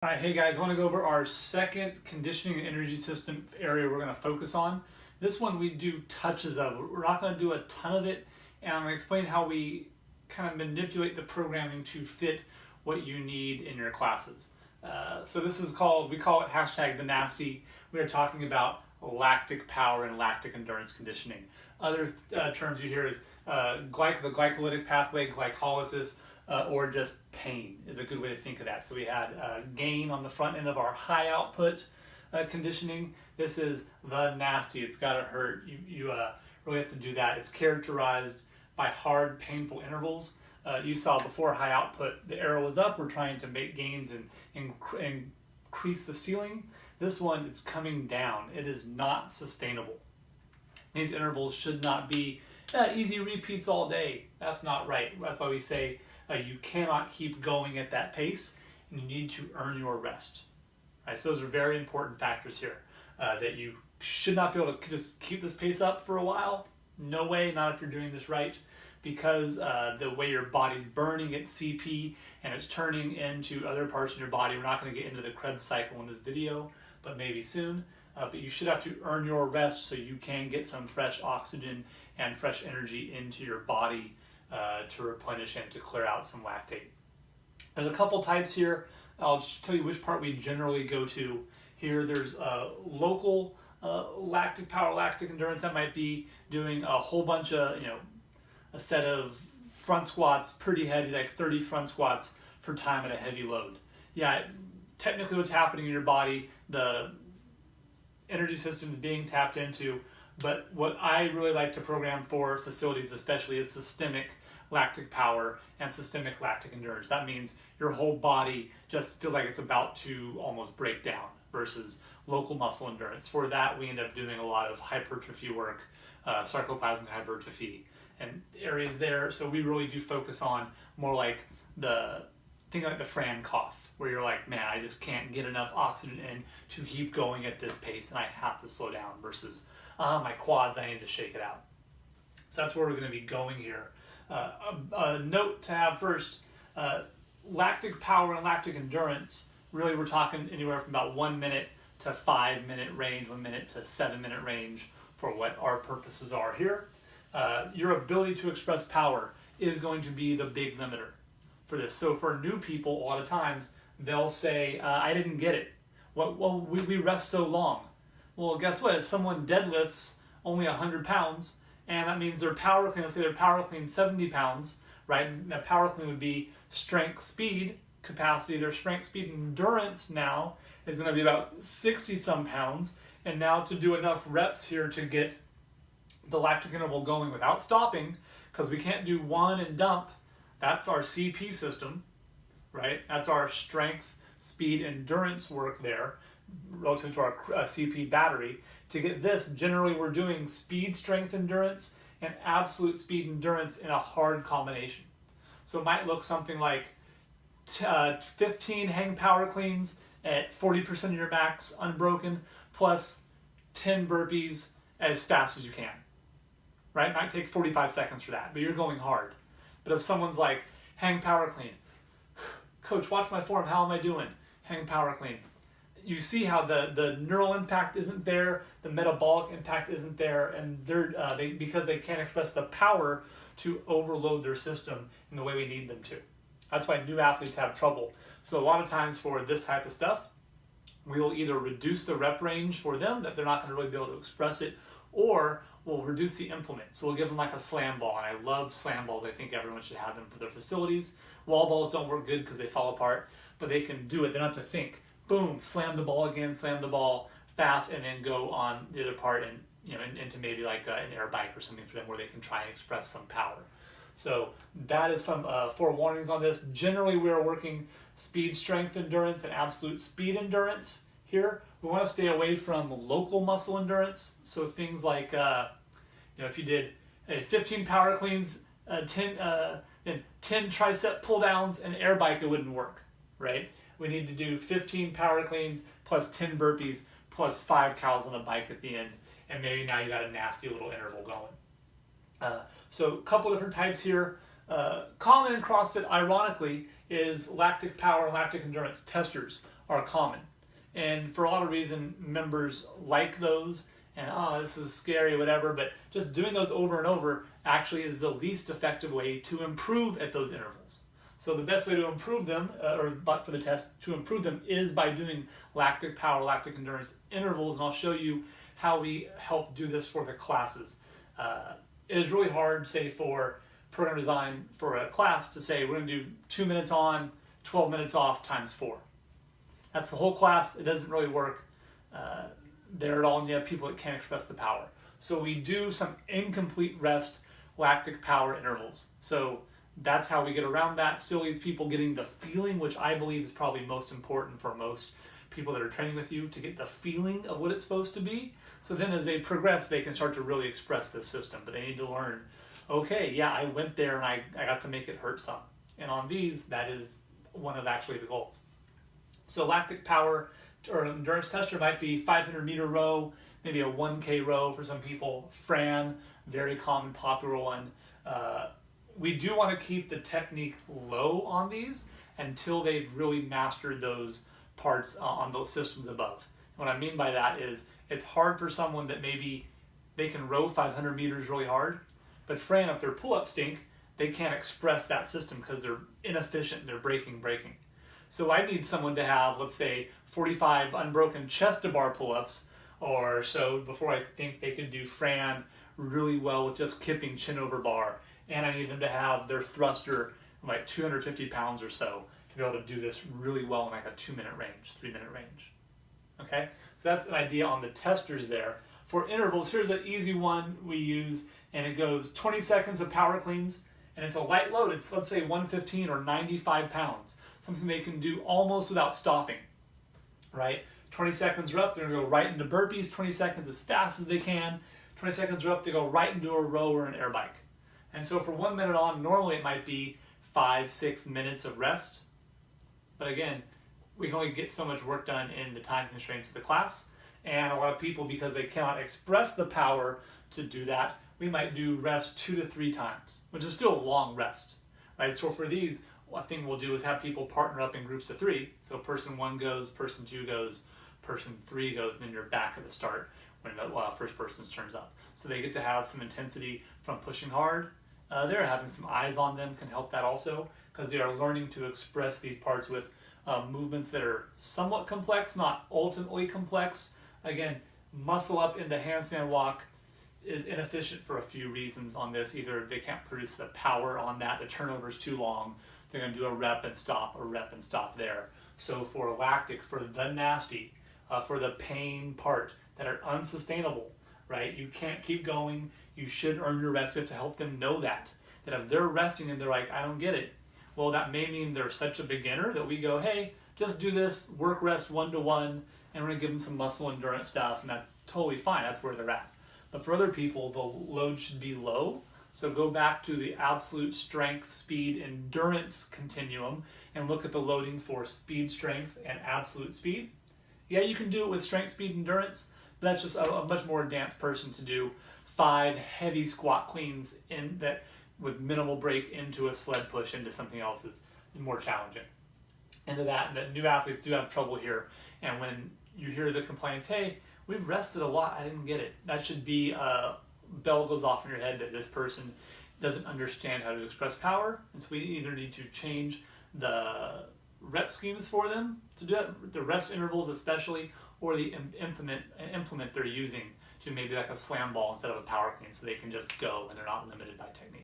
All right, hey guys, I want to go over our second conditioning and energy system area we're going to focus on. This one we do touches of. We're not going to do a ton of it, and I'm going to explain how we kind of manipulate the programming to fit what you need in your classes. So this is called, we call it hashtag the nasty. We are talking about lactic power and lactic endurance conditioning. Other terms you hear is the glycolytic pathway, glycolysis, or just pain is a good way to think of that. So we had gain on the front end of our high output conditioning. This is the nasty. It's got to hurt. You really have to do that. It's characterized by hard, painful intervals. You saw before high output, the arrow was up. We're trying to make gains and increase the ceiling. This one, it's coming down. It is not sustainable. These intervals should not be easy repeats all day. That's not right. That's why we say you cannot keep going at that pace, and you need to earn your rest. Right? So those are very important factors here. That you should not be able to just keep this pace up for a while. No way, not if you're doing this right, because the way your body's burning its CP and it's turning into other parts of your body. We're not going to get into the Krebs cycle in this video, but maybe soon. But you should have to earn your rest so you can get some fresh oxygen and fresh energy into your body to replenish and to clear out some lactate. There's a couple types here. I'll just tell you which part we generally go to here. There's local lactic power, lactic endurance. That might be doing a whole bunch of, a set of front squats, pretty heavy, like 30 front squats for time at a heavy load. Yeah, technically what's happening in your body, the energy system is being tapped into, but what I really like to program for facilities especially is systemic lactic power and systemic lactic endurance. That means your whole body just feels like it's about to almost break down versus local muscle endurance. For that, we end up doing a lot of hypertrophy work, sarcoplasmic hypertrophy, and areas there. So we really do focus on more like the Fran cough, where you're like, man, I just can't get enough oxygen in to keep going at this pace, and I have to slow down, versus my quads, I need to shake it out. So that's where we're going to be going here. A note to have first, lactic power and lactic endurance, really we're talking anywhere from about 1 minute to 5 minute range, 1 minute to 7 minute range for what our purposes are here. Your ability to express power is going to be the big limiter for this. So for new people, a lot of times they'll say, I didn't get it. Well, we rest so long. Well, guess what? If someone deadlifts only 100 pounds, and that means their power clean, let's say their power clean 70 pounds, right? And that power clean would be strength, speed, capacity. Their strength, speed, endurance now is going to be about 60 some pounds. And now to do enough reps here to get the lactic interval going without stopping, because we can't do one and dump. That's our CP system, right? That's our strength, speed, endurance work there relative to our CP battery. To get this, generally we're doing speed, strength, endurance, and absolute speed endurance in a hard combination. So it might look something like 15 hang power cleans at 40% of your max unbroken, plus 10 burpees as fast as you can. Right? It might take 45 seconds for that, but you're going hard. But if someone's like, hang power clean, coach, watch my form, how am I doing? Hang power clean. You see how the neural impact isn't there, the metabolic impact isn't there, and because they can't express the power to overload their system in the way we need them to. That's why new athletes have trouble. So a lot of times for this type of stuff, we will either reduce the rep range for them, that they're not going to really be able to express it, or we'll reduce the implement. So we'll give them like a slam ball, and I love slam balls. I think everyone should have them for their facilities. Wall balls don't work good because they fall apart, but they can do it. They don't have to think. Boom, slam the ball again, slam the ball fast, and then go on the other part and into maybe like an air bike or something for them where they can try and express some power. So that is some forewarnings on this. Generally, we are working speed, strength, endurance, and absolute speed endurance here. We want to stay away from local muscle endurance. So things like, if you did 15 power cleans, 10 tricep pull downs, and air bike, it wouldn't work, right? We need to do 15 power cleans plus 10 burpees plus 5 cows on the bike at the end, and maybe now you got a nasty little interval going. So a couple different types here. Common in CrossFit, ironically, is lactic power and lactic endurance testers are common. And for a lot of reason, members like those and, oh, this is scary, whatever, but just doing those over and over actually is the least effective way to improve at those intervals. So the best way to improve them, but for the test, to improve them is by doing lactic power, lactic endurance intervals, and I'll show you how we help do this for the classes. It is really hard, say for program design for a class, to say we're going to do 2 minutes on, 12 minutes off times 4. That's the whole class. It doesn't really work there at all, and you have people that can't express the power. So we do some incomplete rest lactic power intervals. So that's how we get around that. Still leaves people getting the feeling, which I believe is probably most important for most people that are training with you, to get the feeling of what it's supposed to be. So then as they progress, they can start to really express this system. But they need to learn, okay, yeah, I went there and I got to make it hurt some. And on these, that is one of actually the goals. So lactic power or endurance tester might be 500-meter row, maybe a 1K row for some people. Fran, very common, popular one. We do want to keep the technique low on these until they've really mastered those parts on those systems above. And what I mean by that is it's hard for someone that maybe they can row 500 meters really hard, but Fran, if their pull-ups stink, they can't express that system because they're inefficient, they're braking. So I need someone to have, let's say, 45 unbroken chest-to-bar pull-ups or so before I think they could do Fran really well with just kipping chin over bar. And I need them to have their thruster like 250 pounds or so to be able to do this really well in like a 2-minute range, 3-minute range. Okay, so that's an idea on the testers there. For intervals, here's an easy one we use, and it goes 20 seconds of power cleans, and it's a light load. It's, let's say, 115 or 95 pounds, something they can do almost without stopping, right? 20 seconds are up, they're gonna go right into burpees, 20 seconds as fast as they can. 20 seconds are up, they go right into a row or an air bike. And so for 1 minute on, normally it might be 5-6 minutes of rest. But again, we can only get so much work done in the time constraints of the class. And a lot of people, because they cannot express the power to do that, we might do rest 2 to 3 times, which is still a long rest, right? So for these, one thing we'll do is have people partner up in groups of 3. So person 1 goes, person 2 goes, person 3 goes, and then you're back at the start when the first person's turns up. So they get to have some intensity from pushing hard. They're having some eyes on them can help that also, because they are learning to express these parts with movements that are somewhat complex, not ultimately complex. Again, muscle up into handstand walk is inefficient for a few reasons on this. Either they can't produce the power on that, the turnover's too long, they're going to do a rep and stop there. So for lactic, for the nasty, for the pain part that are unsustainable, right? You can't keep going. You should earn your rest. We have to help them know that if they're resting and they're like, I don't get it, well, that may mean they're such a beginner that we go, hey, just do this work rest 1-to-1, and we're going to give them some muscle endurance stuff, and that's totally fine. That's where they're at. But for other people, the load should be low. So go back to the absolute strength, speed, endurance continuum and look at the loading for speed, strength, and absolute speed. Yeah, you can do it with strength, speed, endurance, but that's just a much more advanced person to do 5 heavy squat cleans in that with minimal break into a sled push into something else is more challenging. Into that, the new athletes do have trouble here. And when you hear the complaints, hey, we've rested a lot, I didn't get it. That should be a bell goes off in your head that this person doesn't understand how to express power. And so we either need to change the rep schemes for them to do that, the rest intervals especially, or the implement they're using to maybe like a slam ball instead of a power clean so they can just go and they're not limited by technique.